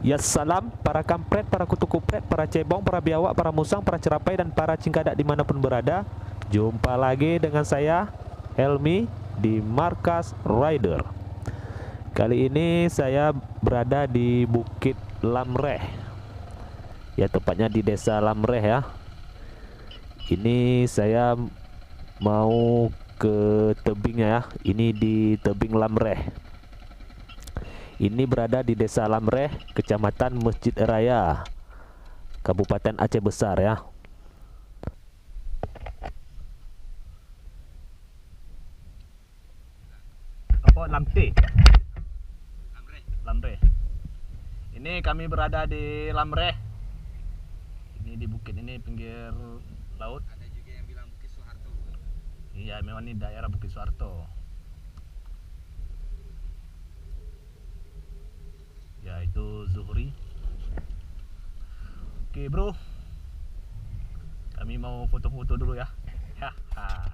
Ya salam para kampret, para kutu kupret, para cebong, para biawak, para musang, para cerapai dan para cingkadak dimanapun berada. Jumpa lagi dengan saya Helmi di Markas Rider. Kali ini saya berada di Bukit Lamreh. Ya tepatnya di Desa Lamreh ya. Ini saya mau ke tebingnya ya. Ini di tebing Lamreh. Ini berada di Desa Lamreh, Kecamatan Masjid Raya, Kabupaten Aceh Besar ya. Apa Lamte? Lamreh. Ini kami berada di Lamreh. Ini di bukit ini pinggir laut. Ada juga yang bilang Bukit Soeharto. Iya, memang ini daerah Bukit Soeharto. Ya, itu Zuhri. Oke, bro. Kami mau foto-foto dulu ya. Haha.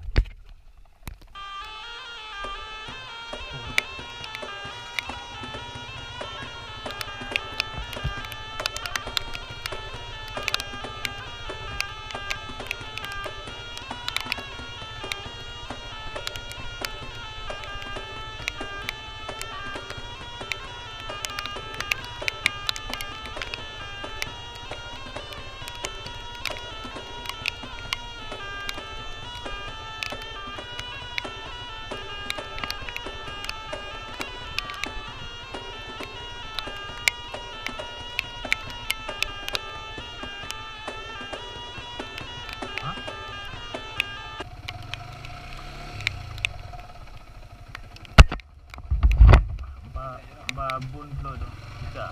Babun flow tu. Bisa.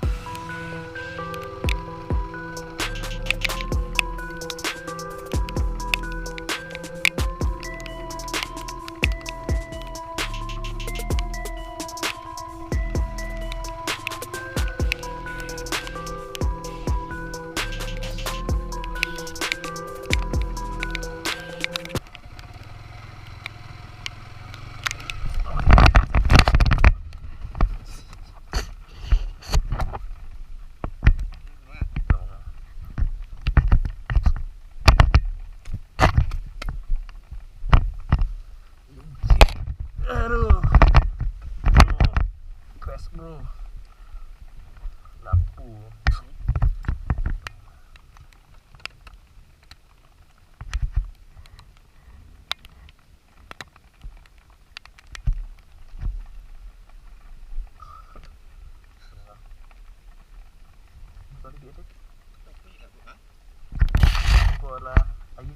Aduh. Crash bro. Lampu. Bola air.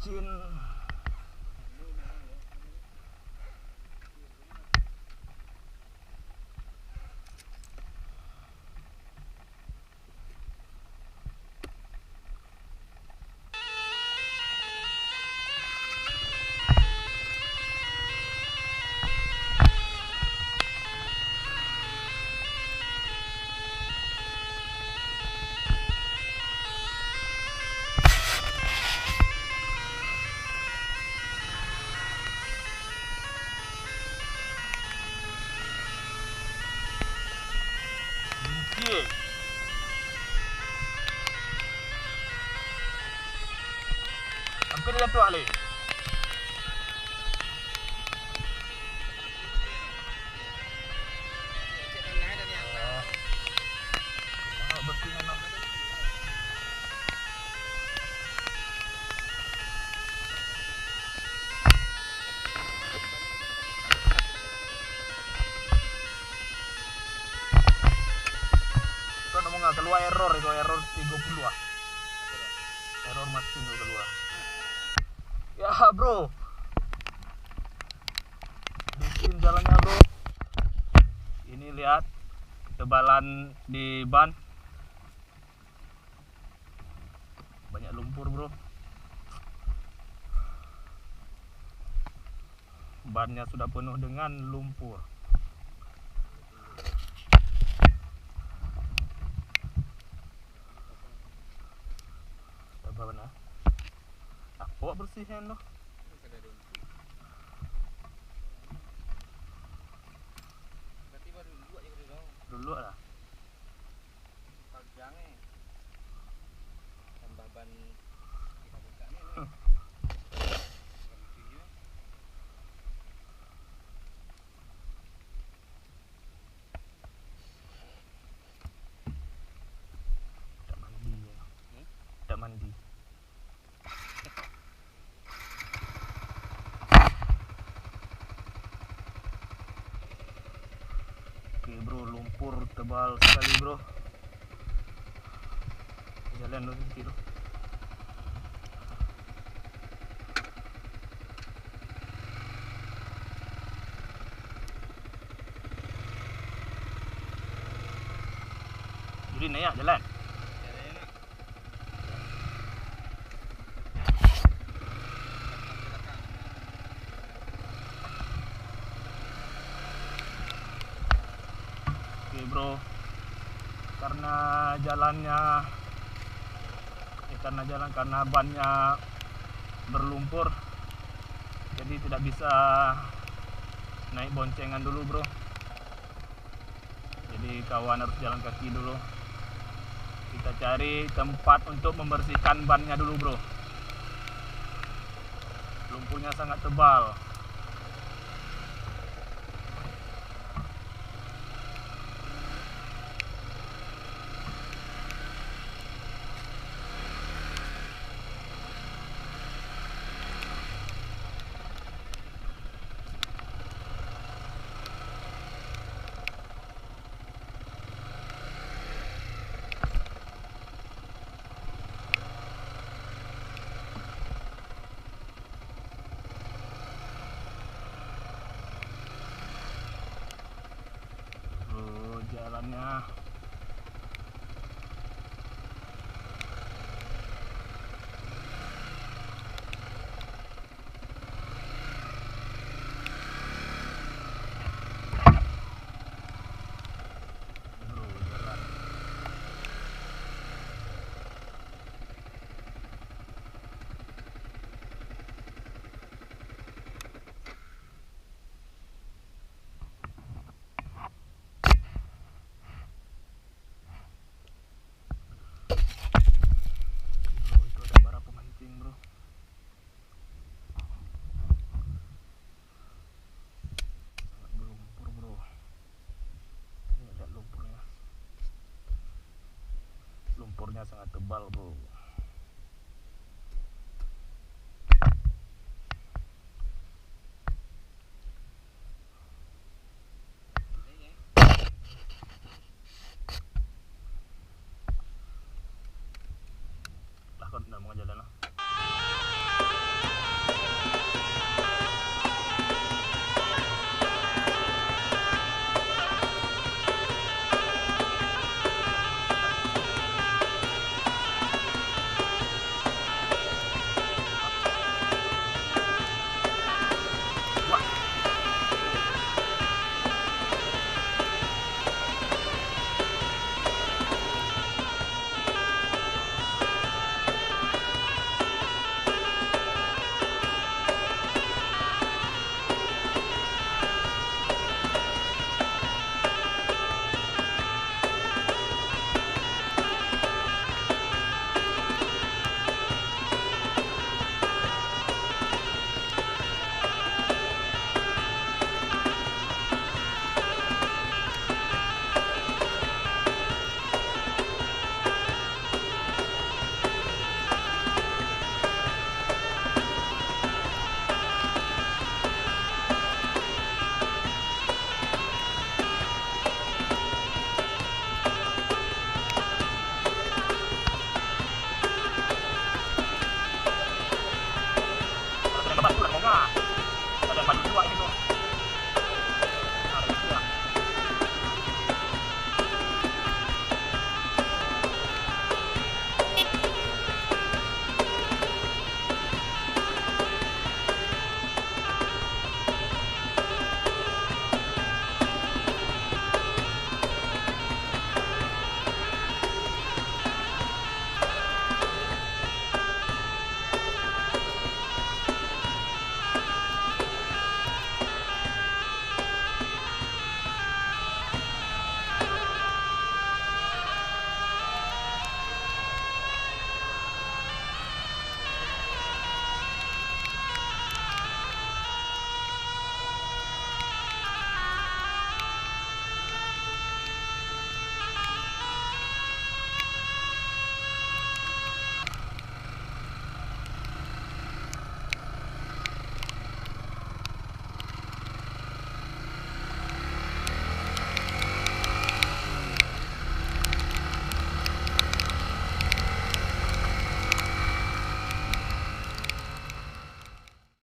Jin. Hampir jatuh Ali. Keluar error itu, error 30 ah. Error mesin itu keluar. Ya bro, bikin jalannya bro. Ini lihat ketebalan di ban, banyak lumpur bro. Bannya sudah penuh dengan lumpur. bersih kan tuh. Berarti baru dulu aja udah dong. Dulu lah. Panjangnya. Tambah ban kita buka nih. Tak mandi ya. Tak mandi. Oke bro, lumpur tebal sekali bro. Jalan dulu sedikit bro. Jadi naik jalan. Oke bro, karena bannya berlumpur, jadi tidak bisa naik boncengan dulu bro. Jadi kawan harus jalan kaki dulu. Kita cari tempat untuk membersihkan bannya dulu bro. Lumpurnya sangat tebal. Jalannya lumpurnya sangat tebal bro.